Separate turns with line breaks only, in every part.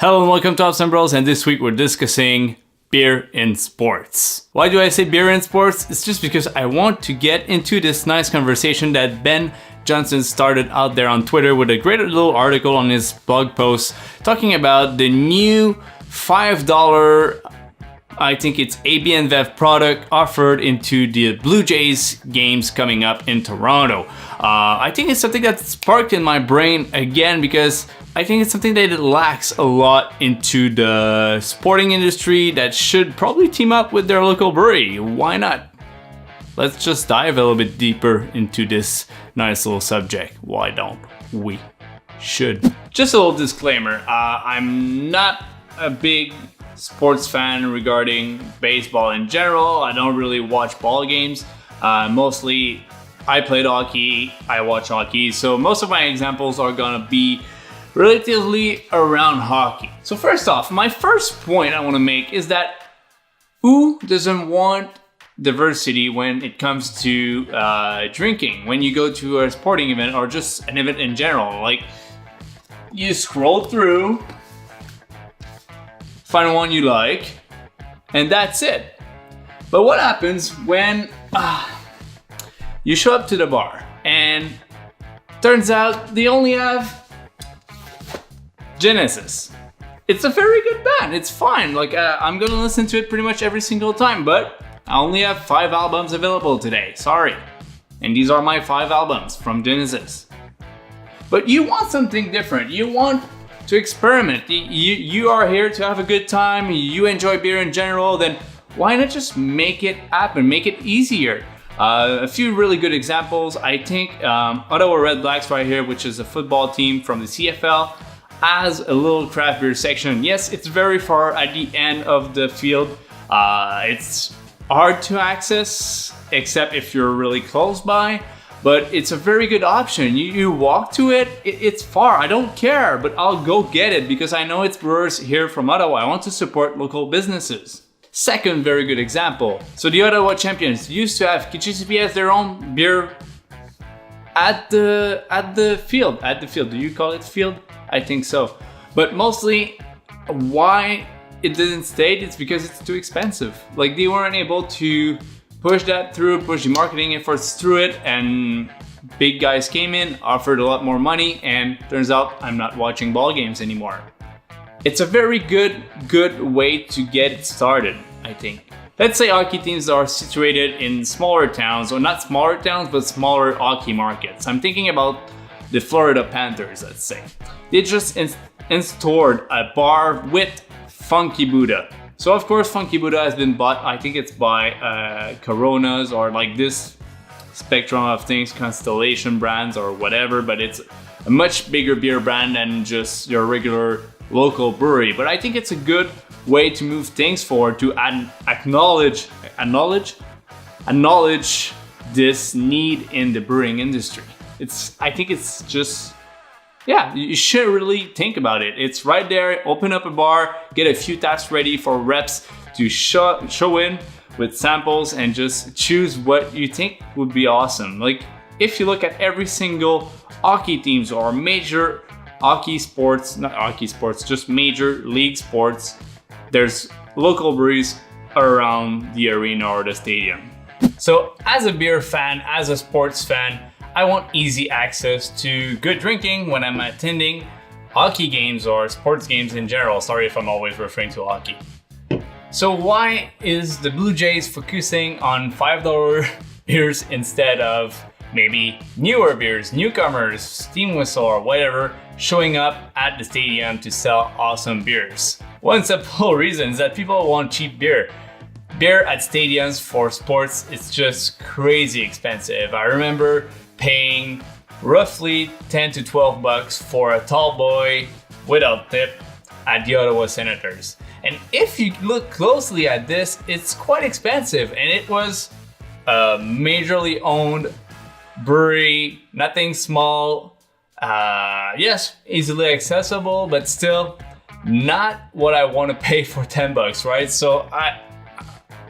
Hello and welcome to Ups and Bros, and this week we're discussing beer in sports. Why do I say beer in sports? It's just because I want to get into this nice conversation that Ben Johnson started out there on Twitter with a great little article on his blog post talking about the new $5, I think it's AB InBev product offered into the Blue Jays games coming up in Toronto. I think it's something that sparked in my brain again because I think it's something that lacks a lot into the sporting industry that should probably team up with their local brewery. Why not? Let's just dive a little bit deeper into this nice little subject. Why don't we? Should. Just a little disclaimer. I'm not a big sports fan regarding baseball in general. I don't really watch ball games. Mostly I played hockey, I watch hockey. So most of my examples are gonna be relatively around hockey. So first off, my first point I want to make is that who doesn't want diversity when it comes to drinking? When you go to a sporting event or just an event in general, like you scroll through, find one you like, and that's it. But what happens when you show up to the bar and turns out they only have Genesis? It's a very good band. It's fine. Like I'm gonna listen to it pretty much every single time, but I only have 5 albums available today. Sorry. And these are my 5 albums from Genesis. But you want something different. You want to experiment. You are here to have a good time. You enjoy beer in general. Then why not just make it happen? Make it easier. A few really good examples. I think Ottawa Red Blacks right here, which is a football team from the CFL, has a little craft beer section. Yes, it's very far at the end of the field. It's hard to access, except if you're really close by, but it's a very good option. You walk to it, it's far, I don't care, but I'll go get it because I know it's brewers here from Ottawa. I want to support local businesses. Second very good example. So the Ottawa Champions used to have Kitchissippi as their own beer at the field. Do you call it field? I think so. But mostly why it didn't stay, it's because it's too expensive. Like they weren't able to push the marketing efforts through it, and big guys came in, offered a lot more money, and turns out I'm not watching ball games anymore. It's a very good way to get it started, I think. Let's say hockey teams are situated in smaller towns, or not smaller towns, but smaller hockey markets. I'm thinking about the Florida Panthers, let's say. They just installed a bar with Funky Buddha. So of course Funky Buddha has been bought, I think it's by Coronas or like this spectrum of things, Constellation brands or whatever, but it's a much bigger beer brand than just your regular local brewery. But I think it's a good way to move things forward, to acknowledge this need in the brewing industry. I think it's just, yeah, you should really think about it. It's right there. Open up a bar, get a few taps ready for reps to show in with samples and just choose what you think would be awesome. Like if you look at every single hockey teams or major hockey sports, not hockey sports, just major league sports, there's local breweries around the arena or the stadium. So as a beer fan, as a sports fan, I want easy access to good drinking when I'm attending hockey games or sports games in general. Sorry if I'm always referring to hockey. So why is the Blue Jays focusing on $5 beers instead of maybe newer beers, newcomers, Steam Whistle or whatever, showing up at the stadium to sell awesome beers? One simple reason is that people want cheap beer. Beer at stadiums for sports, it's just crazy expensive. I remember paying roughly 10 to 12 bucks for a tall boy without tip at the Ottawa Senators. And if you look closely at this, it's quite expensive, and it was a majorly owned brewery, nothing small. Yes, easily accessible, but still not what I want to pay for 10 bucks, right? So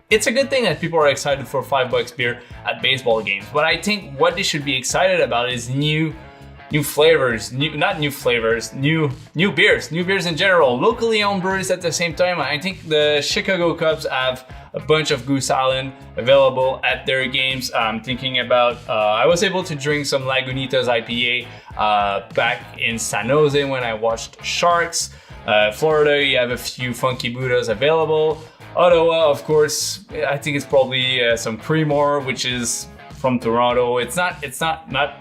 it's a good thing that people are excited for $5 beer at baseball games, but I think what they should be excited about is new new flavors, new beers in general, locally owned breweries at the same time. I think the Chicago Cubs have a bunch of Goose Island available at their games. I'm thinking about, I was able to drink some Lagunitas IPA back in San Jose when I watched Sharks. Florida, you have a few Funky Buddhas available. Ottawa, of course, I think it's probably some Creemore, which is from Toronto. It's not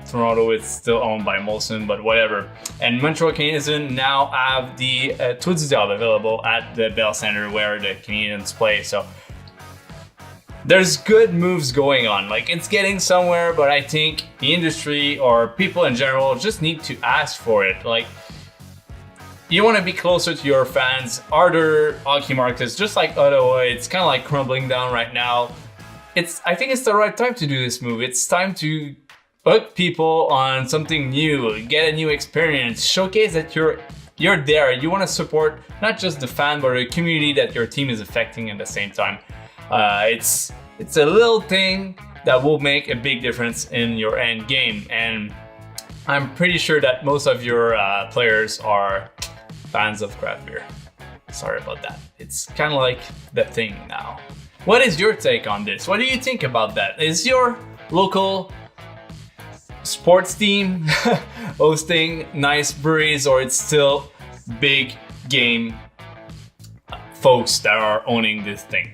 Toronto, it's still owned by Molson, but whatever. And Montreal Canadiens now have the Tour du Diable available at the Bell Center where the Canadiens play. So there's good moves going on. Like, it's getting somewhere, but I think the industry or people in general just need to ask for it. Like, you want to be closer to your fans. Other hockey markets, just like Ottawa, it's kind of like crumbling down right now. I think it's the right time to do this move. It's time to hook people on something new, get a new experience, showcase that you're there. You want to support not just the fan, but the community that your team is affecting at the same time. It's a little thing that will make a big difference in your end game, and I'm pretty sure that most of your players are fans of craft beer. Sorry about that. It's kind of like the thing now. What is your take on this? What do you think about that? Is your local sports team hosting nice breweries, or it's still big game folks that are owning this thing?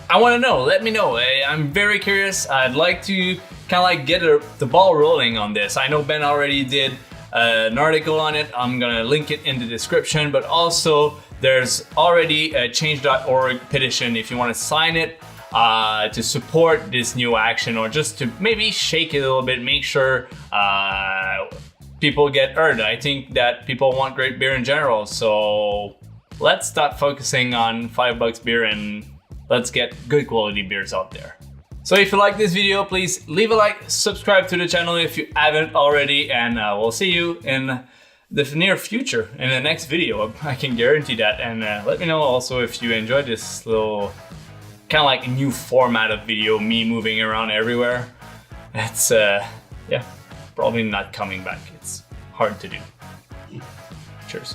I want to know. Let me know. I'm very curious. I'd like to kind of like get the ball rolling on this. I know Ben already did an article on it. I'm gonna link it in the description, but also there's already a change.org petition if you want to sign it to support this new action, or just to maybe shake it a little bit, make sure people get heard. I think that people want great beer in general, so let's stop focusing on $5 beer and let's get good quality beers out there. So if you like this video, please leave a like, subscribe to the channel if you haven't already, and we'll see you in the near future in the next video. I can guarantee that. And let me know also if you enjoyed this little kind of like a new format of video, me moving around everywhere. It's yeah, probably not coming back. It's hard to do. Cheers.